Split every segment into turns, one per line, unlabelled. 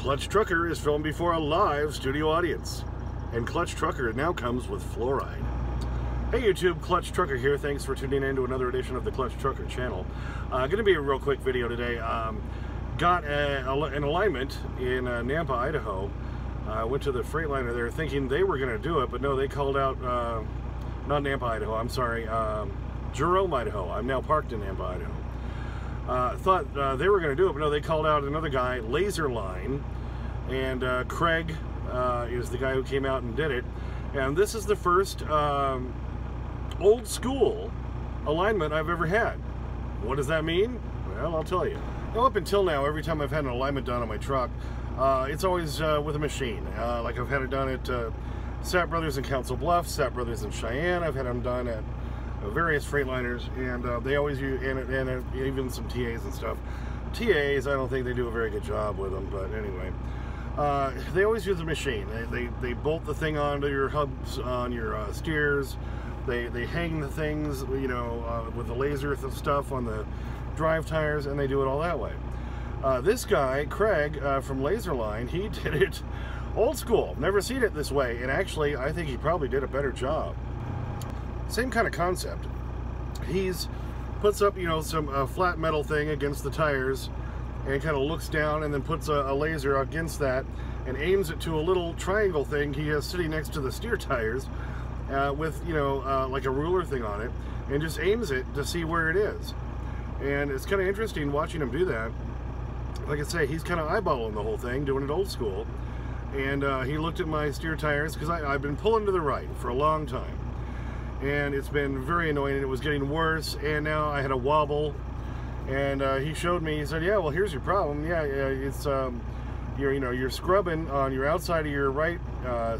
Clutch Trucker is filmed before a live studio audience, and Clutch Trucker now comes with fluoride. Hey YouTube, Clutch Trucker here. Thanks for tuning in to another edition of the Clutch Trucker channel. Going to be a real quick video today. Got an alignment in Nampa, Idaho. Went to the Freightliner there thinking they were going to do it, but no, they called out, not Nampa, Idaho, I'm sorry, Jerome, Idaho. I'm now parked in Nampa, Idaho. Thought they were going to do it, but no, they called out another guy, LaserLine, and Kraig is the guy who came out and did it. And this is the first old school alignment I've ever had. What does that mean? Well, I'll tell you. Now, up until now, every time I've had an alignment done on my truck, it's always with a machine. Like I've had it done at Sapp Brothers in Council Bluffs, Sapp Brothers in Cheyenne. I've had them done at various Freightliners, and they always use, and even some TAs and stuff. TAs, I don't think they do a very good job with them, but anyway. They always use a machine. They bolt the thing onto your hubs on your steers. They hang the things, you know, with the laser stuff on the drive tires, and they do it all that way. This guy, Kraig, from LaserLine, he did it old school. Never seen it this way, and actually, I think he probably did a better job. Same kind of concept. He's puts up, you know, some flat metal thing against the tires, and kind of looks down and then puts a laser against that and aims it to a little triangle thing he has sitting next to the steer tires with, you know, like a ruler thing on it, and just aims it to see where it is. And it's kind of interesting watching him do that. Like I say, he's kind of eyeballing the whole thing, doing it old school. And he looked at my steer tires, because I've been pulling to the right for a long time. And it's been very annoying, and it was getting worse, and now I had a wobble. And he showed me, he said, yeah, well, here's your problem. Yeah, it's, you're scrubbing on your outside of your right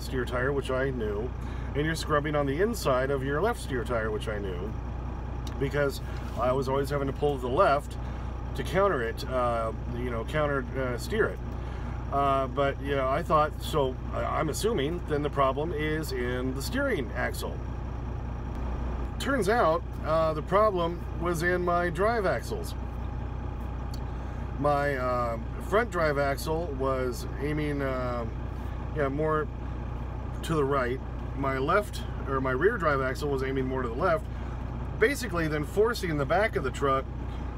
steer tire, which I knew, and you're scrubbing on the inside of your left steer tire, which I knew, because I was always having to pull to the left to counter it, steer it. But, you know, I thought, so I'm assuming then the problem is in the steering axle. Turns out the problem was in my drive axles. My front drive axle was aiming more to the right. My rear drive axle was aiming more to the left, basically then forcing the back of the truck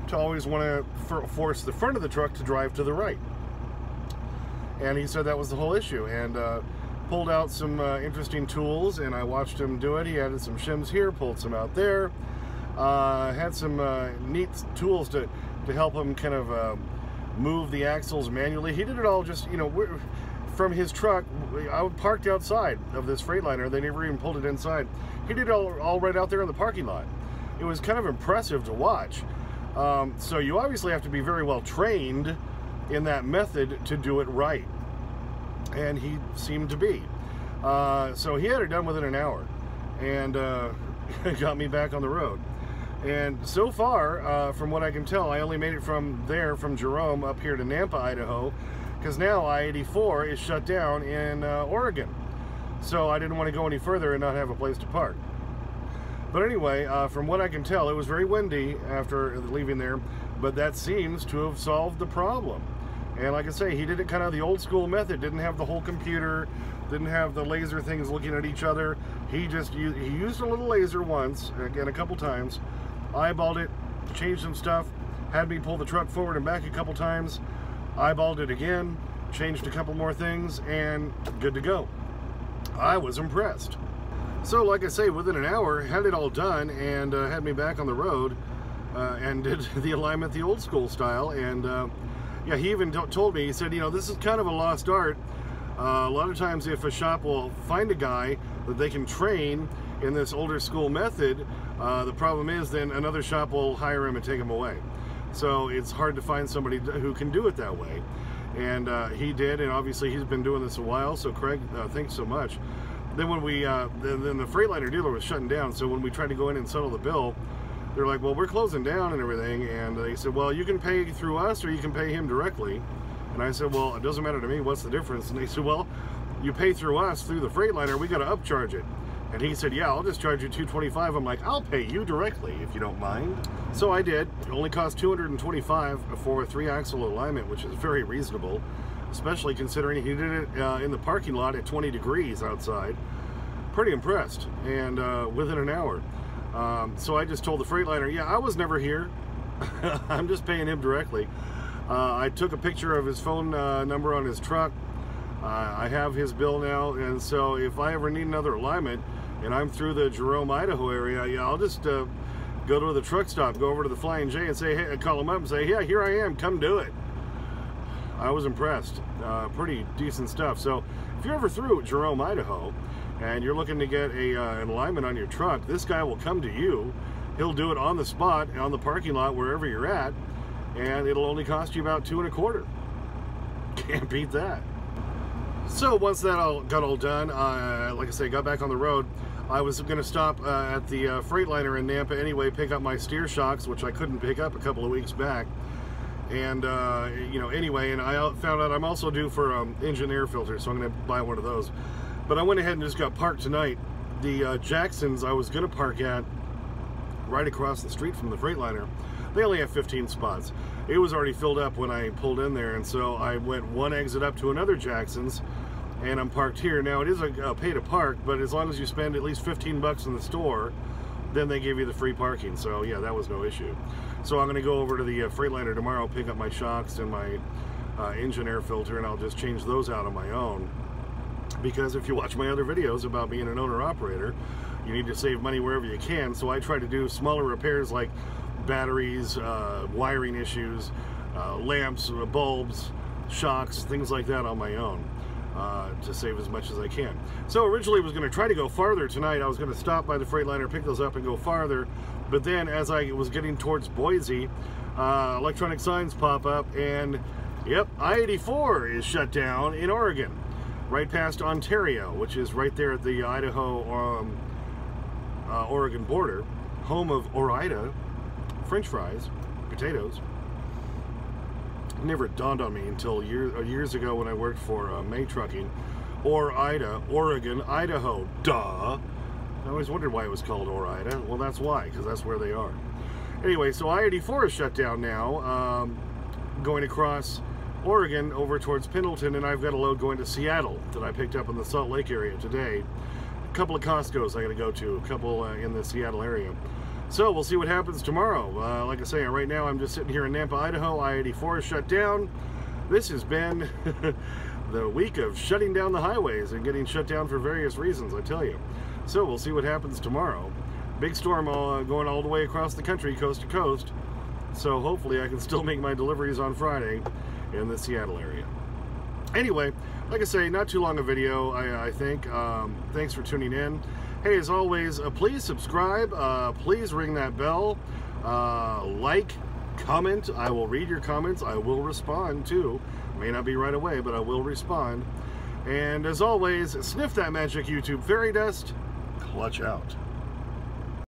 to always want to force the front of the truck to drive to the right. And he said that was the whole issue, and pulled out some interesting tools, and I watched him do it. He added some shims here, pulled some out there, had some neat tools to help him kind of move the axles manually. He did it all just, you know, from his truck. I parked outside of this Freightliner. They never even pulled it inside. He did it all right out there in the parking lot. It was kind of impressive to watch. So you obviously have to be very well trained in that method to do it right. And he seemed to be. So he had it done within an hour, and got me back on the road. And so far, from what I can tell, I only made it from Jerome up here to Nampa, Idaho, because now I-84 is shut down in Oregon. So I didn't want to go any further and not have a place to park. But anyway, from what I can tell, it was very windy after leaving there, but that seems to have solved the problem. And like I say, he did it kind of the old school method. Didn't have the whole computer, didn't have the laser things looking at each other. He just used a little laser once, again a couple times, eyeballed it, changed some stuff, had me pull the truck forward and back a couple times, eyeballed it again, changed a couple more things, and good to go. I was impressed. So like I say, within an hour, had it all done, and had me back on the road, and did the alignment the old school style. And yeah, he even told me, he said, you know, this is kind of a lost art. A lot of times if a shop will find a guy that they can train in this older school method, the problem is then another shop will hire him and take him away. So it's hard to find somebody who can do it that way. And he did, and obviously he's been doing this a while, so Kraig, thanks so much. Then when we, then the Freightliner dealer was shutting down, so when we tried to go in and settle the bill, they're like, well, we're closing down and everything, and they said, well, you can pay through us or you can pay him directly. And I said, well, it doesn't matter to me, what's the difference? And they said, well, you pay through us, through the Freightliner, we got to upcharge it. And he said, yeah, I'll just charge you $225. I'm like, I'll pay you directly if you don't mind. So I did. It only cost $225 for a 3-axle alignment, which is very reasonable. especially considering he did it in the parking lot at 20 degrees outside. Pretty impressed, and within an hour. So I just told the Freightliner, yeah, I was never here. I'm just paying him directly. I took a picture of his phone number on his truck. I have his bill now, and so if I ever need another alignment and I'm through the Jerome, Idaho area, yeah, I'll just go to the truck stop, go over to the Flying J and say, hey, call him up and say, yeah, here I am, come do it. I was impressed. Pretty decent stuff. So if you're ever through Jerome, Idaho, and you're looking to get an alignment on your truck, this guy will come to you. He'll do it on the spot, on the parking lot, wherever you're at, and it'll only cost you about $2.25. Can't beat that. So once that got all done, like I say, got back on the road. I was going to stop at the Freightliner in Nampa anyway, pick up my steer shocks, which I couldn't pick up a couple of weeks back. And, you know, anyway, and I found out I'm also due for engine air filter, so I'm going to buy one of those. But I went ahead and just got parked tonight. The Jacksons I was going to park at right across the street from the Freightliner, they only have 15 spots. It was already filled up when I pulled in there, and so I went one exit up to another Jackson's, and I'm parked here. Now, it is a pay to park, but as long as you spend at least 15 bucks in the store, then they give you the free parking. So yeah, that was no issue. So I'm going to go over to the Freightliner tomorrow, pick up my shocks and my engine air filter, and I'll just change those out on my own. Because if you watch my other videos about being an owner-operator, you need to save money wherever you can. So I try to do smaller repairs like batteries, wiring issues, lamps, bulbs, shocks, things like that on my own. To save as much as I can. So originally I was going to try to go farther tonight. I was going to stop by the Freightliner, pick those up and go farther, but then as I was getting towards Boise, electronic signs pop up, and yep, I-84 is shut down in Oregon, right past Ontario, which is right there at the Idaho Oregon border, home of Ore-Ida French fries, potatoes. Never dawned on me until years ago when I worked for May Trucking. Ore-Ida, Oregon, Idaho, duh. I always wondered why it was called Ore-Ida. Well, that's why, because that's where they are. Anyway, so I-84 is shut down now, going across Oregon over towards Pendleton, and I've got a load going to Seattle that I picked up in the Salt Lake area today. A couple of Costco's I got to go to, a couple in the Seattle area. So we'll see what happens tomorrow. Like I say, right now I'm just sitting here in Nampa, Idaho. I-84 is shut down. This has been the week of shutting down the highways and getting shut down for various reasons, I tell you. So we'll see what happens tomorrow. Big storm going all the way across the country, coast to coast. So hopefully I can still make my deliveries on Friday in the Seattle area. Anyway, like I say, not too long a video, I think. Thanks for tuning in. Hey, as always, please subscribe, please ring that bell, like, comment. I will read your comments. I will respond too. May not be right away, but I will respond. And as always, sniff that magic YouTube fairy dust. Clutch out.